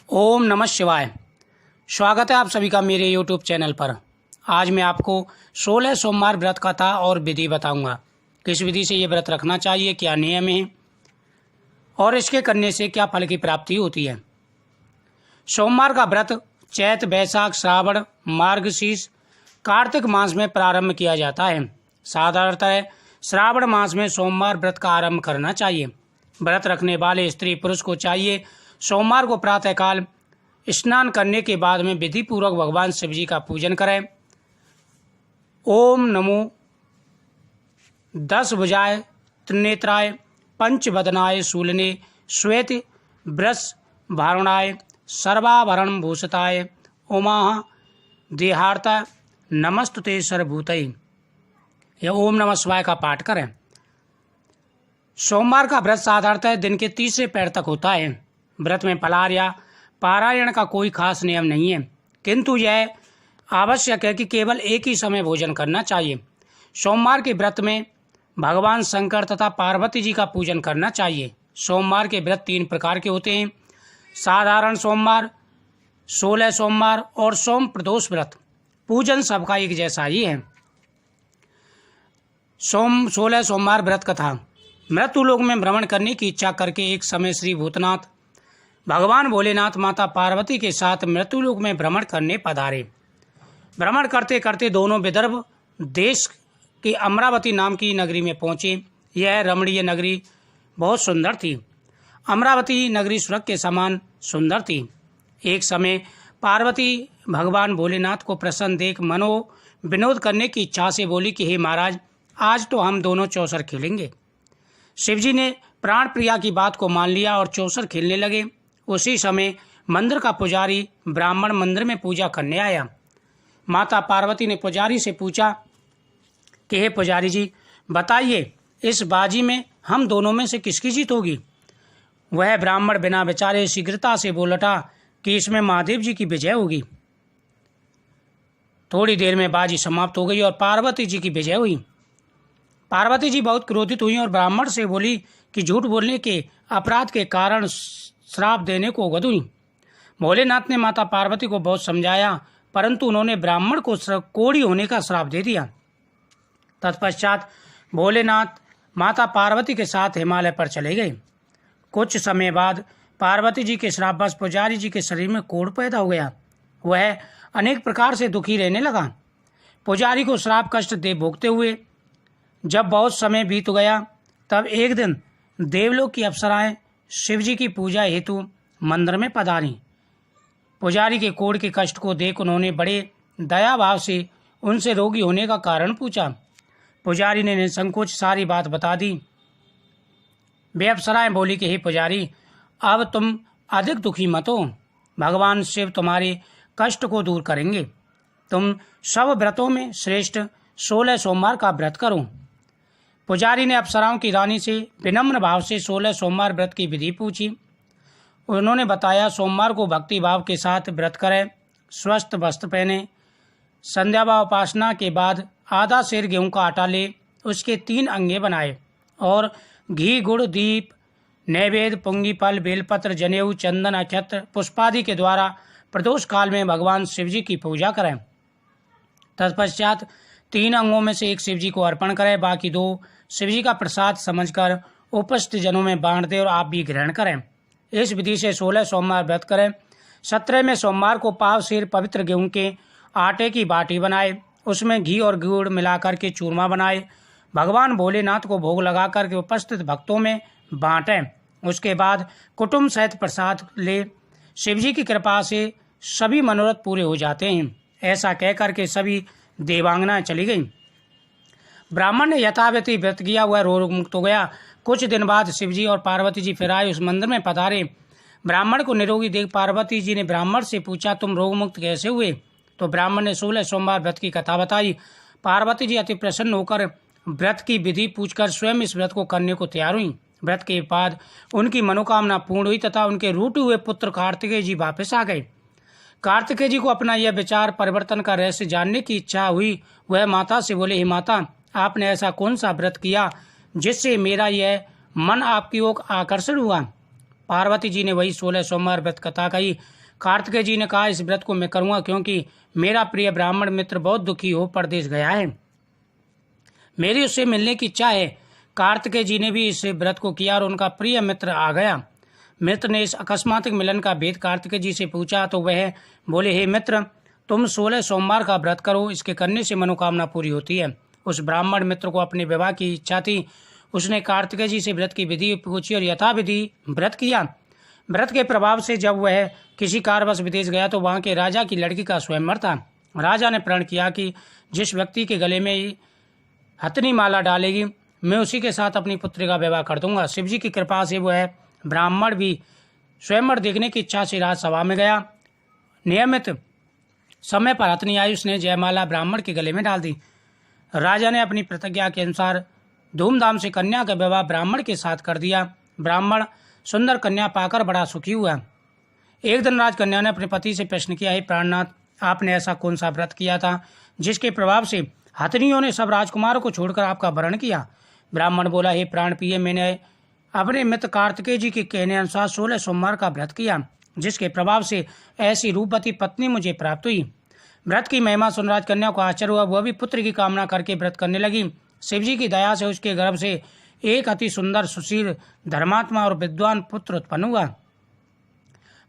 ओम नमः शिवाय। स्वागत है आप सभी का मेरे YouTube चैनल पर। आज मैं आपको 16 सोमवार व्रत कथा और विधि बताऊंगा। किस विधि से ये व्रत रखना चाहिए, क्या नियम है और इसके करने से क्या फल की प्राप्ति होती है। सोमवार का व्रत चैत, बैसाख, श्रावण, मार्गशीर्ष, कार्तिक मास में प्रारंभ किया जाता है। साधारणतः श्रावण मास में सोमवार व्रत का आरंभ करना चाहिए। व्रत रखने वाले स्त्री पुरुष को चाहिए सोमवार को प्रातःकाल स्नान करने के बाद में विधि पूर्वक भगवान शिव जी का पूजन करें। ओम नमो 10 भुजाय त्रिनेत्राय पंचवदनाय शूलने श्वेत वृष भारुणाय सर्वाभरण भूषिताय उमा देहार्ता नमस्तुते सर्वभूतये। यह ओम नमः शिवाय का पाठ करें। सोमवार का व्रत साधारणतः दिन के तीसरे पैर तक होता है। व्रत में फलाहार या पारायण का कोई खास नियम नहीं है, किंतु यह आवश्यक है कि केवल एक ही समय भोजन करना चाहिए। सोमवार के व्रत में भगवान शंकर तथा पार्वती जी का पूजन करना चाहिए। सोमवार के व्रत 3 प्रकार के होते हैं: साधारण सोमवार, 16 सोमवार और सोम प्रदोष व्रत। पूजन सबका एक जैसा ही है। 16 सोमवार व्रत कथा। मृत्युलोक में भ्रमण करने की इच्छा करके एक समय श्री भूतनाथ भगवान भोलेनाथ माता पार्वती के साथ मृत्युलोक में भ्रमण करने पधारे। भ्रमण करते करते दोनों विदर्भ देश की अमरावती नाम की नगरी में पहुंचे। यह रमणीय नगरी बहुत सुंदर थी। अमरावती नगरी स्वर्ग के समान सुंदर थी। एक समय पार्वती भगवान भोलेनाथ को प्रसन्न देख मनो विनोद करने की इच्छा से बोली कि हे महाराज, आज तो हम दोनों चौसर खेलेंगे। शिवजी ने प्राण प्रिया की बात को मान लिया और चौसर खेलने लगे। उसी समय मंदिर का पुजारी ब्राह्मण मंदिर में पूजा करने आया। माता पार्वती ने पुजारी से पूछा कि हे पुजारी जी, बताइए इस बाजी में हम दोनों में से किसकी जीत होगी। वह ब्राह्मण बिना विचारे शीघ्रता से बोल उठा कि इसमें महादेव जी की विजय होगी। थोड़ी देर में बाजी समाप्त हो गई और पार्वती जी की विजय हुई। पार्वती जी बहुत क्रोधित हुई और ब्राह्मण से बोली कि झूठ बोलने के अपराध के कारण श्राप देने को उगद हुई। भोलेनाथ ने माता पार्वती को बहुत समझाया, परंतु उन्होंने ब्राह्मण को कोढ़ी होने का श्राप दे दिया। तत्पश्चात भोलेनाथ माता पार्वती के साथ हिमालय पर चले गए। कुछ समय बाद पार्वती जी के श्रापवश पुजारी जी के शरीर में कोढ़ पैदा हो गया। वह अनेक प्रकार से दुखी रहने लगा। पुजारी को श्राप कष्ट दे भोगते हुए जब बहुत समय बीत गया, तब एक दिन देवलोक की अप्सराएं शिवजी की पूजा हेतु मंदिर में पधारी। पुजारी के कोढ़ के कष्ट को देख उन्होंने बड़े दया भाव से उनसे रोगी होने का कारण पूछा। पुजारी ने निसंकोच सारी बात बता दी। वे अप्सराएं बोली कि हे पुजारी, अब तुम अधिक दुखी मत हो। भगवान शिव तुम्हारे कष्ट को दूर करेंगे। तुम सब व्रतों में श्रेष्ठ 16 सोमवार का व्रत करो। पुजारी ने अप्सराओं की रानी से विनम्र भाव से 16 सोमवार व्रत की विधि पूछी। उन्होंने बताया, सोमवार को भक्ति भाव के साथ व्रत करें, स्वस्थ वस्त्र पहने, संध्या व उपासना के बाद आधा सेर गेहूं का आटा ले उसके 3 अंगे बनाए और घी, गुड़, दीप, नैवेद्य, पुंगी फल, बेलपत्र, जनेऊ, चंदन, अक्षत, पुष्पादि के द्वारा प्रदोष काल में भगवान शिवजी की पूजा करें। तत्पश्चात 3 अंगों में से एक शिवजी को अर्पण करें, बाकी 2 शिवजी का प्रसाद समझकर उपस्थित जनों में बांट दें और आप भी ग्रहण करें। इस विधि से 16 सोमवार व्रत करें। 17वें सोमवार को पाव सेर पवित्र गेहूं के आटे की बाटी बनाए, उसमें घी और गुड़ मिलाकर के चूरमा बनाए, भगवान भोलेनाथ को भोग लगाकर के उपस्थित भक्तों में बांटें। उसके बाद कुटुंब सहित प्रसाद ले। शिवजी की कृपा से सभी मनोरथ पूरे हो जाते हैं। ऐसा कहकर के सभी देवांगनाएं चली गईं। ब्राह्मण ने यथावति व्रत किया, वह रोग मुक्त हो गया। कुछ दिन बाद शिवजी और पार्वती जी फिर आए, उस मंदिर में पधारे। ब्राह्मण को निरोगी देख पार्वती जी ने ब्राह्मण से पूछा, तुम रोग मुक्त कैसे हुए। तो ब्राह्मण ने 16 सोमवार व्रत की कथा बताई। पार्वती जी अति प्रसन्न होकर व्रत की विधि पूछकर स्वयं इस व्रत को करने को तैयार हुई। व्रत के बाद उनकी मनोकामना पूर्ण हुई तथा उनके रूठे हुए पुत्र कार्तिकेय जी वापस आ गए। कार्तिकेय जी को अपना यह विचार परिवर्तन का रहस्य जानने की इच्छा हुई। वह माता से बोले, हे माता, आपने ऐसा कौन सा व्रत किया जिससे मेरा यह मन आपकी ओर आकर्षण हुआ। पार्वती जी ने वही 16 सोमवार व्रत कथा कही। कार्तिकेय जी ने कहा, इस व्रत को मैं करूँगा क्योंकि मेरा प्रिय ब्राह्मण मित्र बहुत दुखी हो परदेश गया है, मेरी उससे मिलने की इच्छा है। कार्तिकेय जी ने भी इस व्रत को किया और उनका प्रिय मित्र आ गया। मित्र ने इस अकस्मात मिलन का भेद कार्तिकेय जी से पूछा तो वह बोले, हे मित्र, तुम 16 सोमवार का व्रत करो, इसके करने से मनोकामना पूरी होती है। उस ब्राह्मण मित्र को अपने विवाह की इच्छा थी। उसने कार्तिकेय जी से व्रत की विधि पूछी और यथाविधि व्रत किया। व्रत के प्रभाव से जब वह किसी कारणवश विदेश गया तो वहाँ के राजा की लड़की का स्वयंवर था। राजा ने प्रण किया कि जिस व्यक्ति के गले में हथनी माला डालेगी मैं उसी के साथ अपनी पुत्री का विवाह कर दूंगा। शिवजी की कृपा से वह ब्राह्मण भी स्वयंवर देखने की इच्छा से राजसभा में गया। नियमित समय पर हथनी आई, उसने जयमाला ब्राह्मण के गले में डाल दी। राजा ने अपनी प्रतिज्ञा के अनुसार धूमधाम से कन्या का विवाह ब्राह्मण के साथ कर दिया। ब्राह्मण सुंदर कन्या पाकर बड़ा सुखी हुआ। एक दिन राजकन्या ने अपने पति से प्रश्न किया, हे प्राणनाथ, आपने ऐसा कौन सा व्रत किया था जिसके प्रभाव से हथनियों ने सब राजकुमारों को छोड़कर आपका वरण किया? ब्राह्मण बोला, हे प्राण प्रिय, मैंने अपने मित्र कार्तिकेय जी के कहने अनुसार 16 सोमवार का व्रत किया, जिसके प्रभाव से ऐसी रूपवती पत्नी मुझे प्राप्त हुई। व्रत की महिमा सुन राजकन्या को आश्चर्य हुआ। वह भी पुत्र की कामना करके व्रत करने लगी। शिवजी की दया से उसके गर्भ से एक अति सुंदर, सुशील, धर्मात्मा और विद्वान पुत्र उत्पन्न हुआ।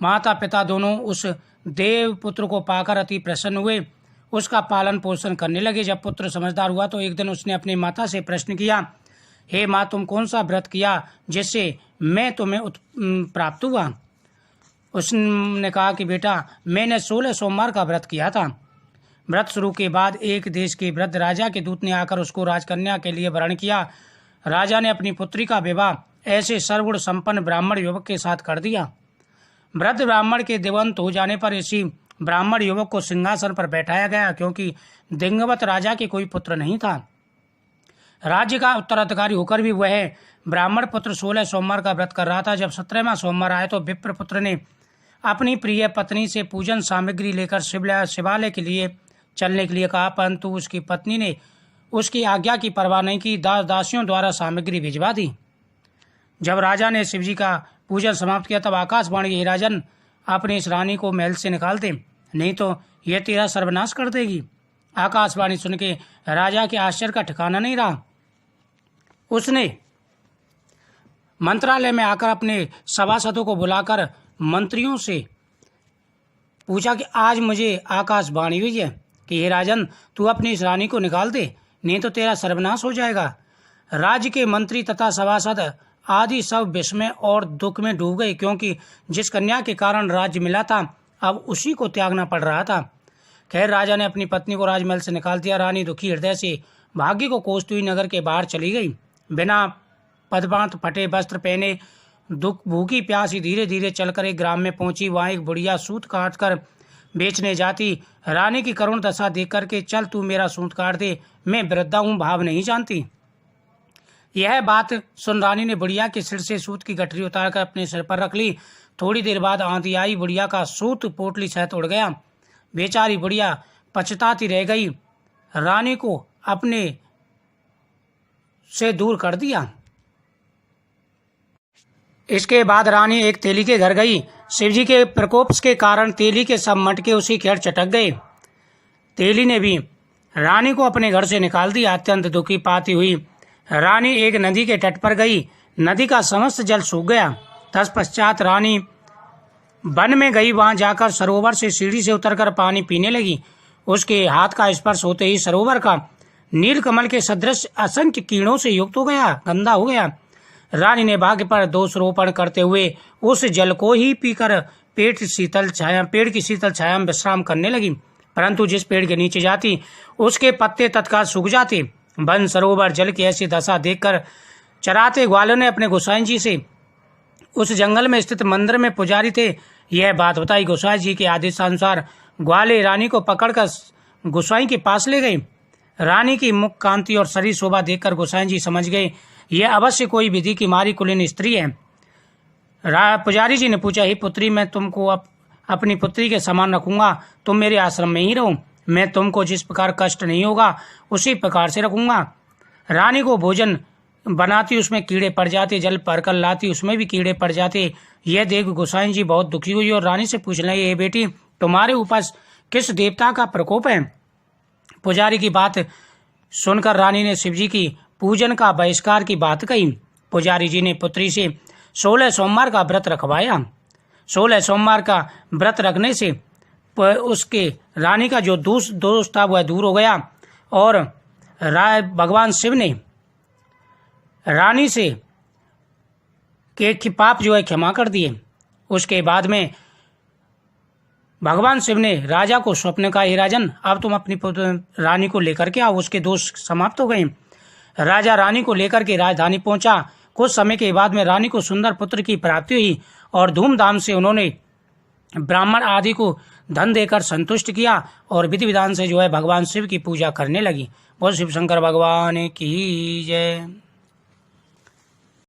माता पिता दोनों उस देव पुत्र को पाकर अति प्रसन्न हुए, उसका पालन पोषण करने लगे। जब पुत्र समझदार हुआ तो एक दिन उसने अपनी माता से प्रश्न किया, हे माँ, तुम कौन सा व्रत किया जिससे मैं तुम्हें प्राप्त हुआ? उसने कहा कि बेटा, मैंने 16 सोमवार का व्रत किया था। व्रत शुरू के बाद एक देश के वृद्ध राजा के दूत ने आकर उसको राजकन्या के लिए वरण किया। राजा ने अपनी पुत्री का विवाह ऐसे सर्वगुण संपन्न ब्राह्मण युवक के साथ कर दिया। वृद्ध ब्राह्मण के दिवंत हो जाने पर इसी ब्राह्मण युवक को सिंहासन पर बैठाया गया, क्योंकि दिवंगत राजा के कोई पुत्र नहीं था। राज्य का उत्तराधिकारी होकर भी वह ब्राह्मण पुत्र 16 सोमवार का व्रत कर रहा था। जब 17वां सोमवार आया तो विप्र पुत्र ने अपनी प्रिय पत्नी से पूजन सामग्री लेकर शिवालय के लिए चलने के लिए कहा, परंतु उसकी पत्नी ने उसकी आज्ञा की परवाह नहीं की, दासियों द्वारा सामग्री भिजवा दी। जब राजा ने शिवजी का पूजन समाप्त किया तब आकाशवाणी, हे राजन, अपनी इस रानी को महल से निकाल दे, नहीं तो यह तेरा सर्वनाश कर देगी। आकाशवाणी सुन के राजा के आश्चर्य का ठिकाना नहीं रहा। उसने मंत्रालय में आकर अपने सभासदों को बुलाकर मंत्रियों से पूछा कि आज मुझे आकाशवाणी हुई है कि हे राजन, तू अपनी इस रानी को निकाल दे, नहीं तो तेरा सर्वनाश हो जाएगा। राज्य के मंत्री तथा सभासद आदि सब विस्मय और दुख में डूब गए, क्योंकि जिस कन्या के कारण राज्य मिला था अब उसी को त्यागना पड़ रहा था। खैर, राजा ने अपनी पत्नी को राजमहल से निकाल दिया। रानी दुखी हृदय से भाग्य को कोसती हुई नगर के बाहर चली गई। बिना पदपांत, फटे वस्त्र पहने, दुख भूखी प्यासी धीरे धीरे चलकर एक ग्राम में पहुंची। वहां एक बुढ़िया सूत काट कर बेचने जाती। रानी की करुण दशा देख करके, चल तू मेरा सूत काट दे, मैं वृद्धा हूँ, भाव नहीं जानती। यह बात सुन रानी ने बुढ़िया के सिर से सूत की गठरी उतारकर अपने सिर पर रख ली। थोड़ी देर बाद आंधी आई, बुढ़िया का सूत पोटली सहित उड़ गया। बेचारी बुढ़िया पछताती रह गई। रानी को अपने से दूर कर दिया। इसके बाद रानी एक तेली के घर गई। शिवजी के प्रकोप के कारण तेली के सब मटके उसी के घर चटक गए। तेली ने भी रानी को अपने घर से निकाल दिया। अत्यंत दुखी पाती हुई रानी एक नदी के तट पर गई। नदी का समस्त जल सूख गया। तत्पश्चात रानी वन में गई। वहां जाकर सरोवर से सीढ़ी से उतरकर पानी पीने लगी। उसके हाथ का स्पर्श होते ही सरोवर का नील कमल के सदृश असंख्य कीड़ों से युक्त हो गया, गंदा हो गया। रानी ने भाग्य पर दोषारोपण करते हुए उस जल को ही पीकर पेड़ की शीतल छाया में विश्राम करने लगी। परंतु जिस पेड़ के नीचे जाती उसके पत्ते तत्काल सूख जाते। वन सरोवर जल की ऐसी दशा देखकर चराते ग्वालों ने अपने गोसाई जी से उस जंगल में स्थित मंदिर में पुजारी थे यह बात बताई। गोसाई जी के आदेशानुसार ग्वाले रानी को पकड़कर गोसाई के पास ले गए। रानी की मुख कांति और शरीर शोभा देखकर गोसाई जी समझ गए यह अवश्य कोई विधि की मारी कुलीन स्त्री है। पुजारी जी ने पूछा, ही पुत्री, मैं तुमको अपनी पुत्री के समान रखूंगा, तुम मेरे आश्रम में ही रहो। मैं तुमको जिस प्रकार कष्ट नहीं होगा उसी प्रकार से रखूंगा। रानी को भोजन बनाती उसमें कीड़े पड़ जाते, जल भरकर लाती उसमें भी कीड़े पड़ जाते। यह देख गोसाई जी बहुत दुखी हुई और रानी से पूछने लगी, ये बेटी तुम्हारे ऊपर किस देवता का प्रकोप है? पुजारी की बात सुनकर रानी ने शिवजी की पूजन का बहिष्कार की बात कही। पुजारी जी ने पुत्री से 16 सोमवार का व्रत रखवाया। 16 सोमवार का व्रत रखने से उसके रानी का जो दोष था वह दूर हो गया और भगवान शिव ने रानी से के पाप जो है क्षमा कर दिए। उसके बाद में भगवान शिव ने राजा को स्वप्न का, हे राजन अब तुम अपनी रानी को लेकर के आओ, उसके दोष समाप्त हो गए। राजा रानी को लेकर के राजधानी पहुंचा। कुछ समय के बाद में रानी को सुंदर पुत्र की प्राप्ति हुई और धूमधाम से उन्होंने ब्राह्मण आदि को धन देकर संतुष्ट किया और विधि विधान से जो है भगवान शिव की पूजा करने लगी। बोल शिव शंकर भगवान की जय।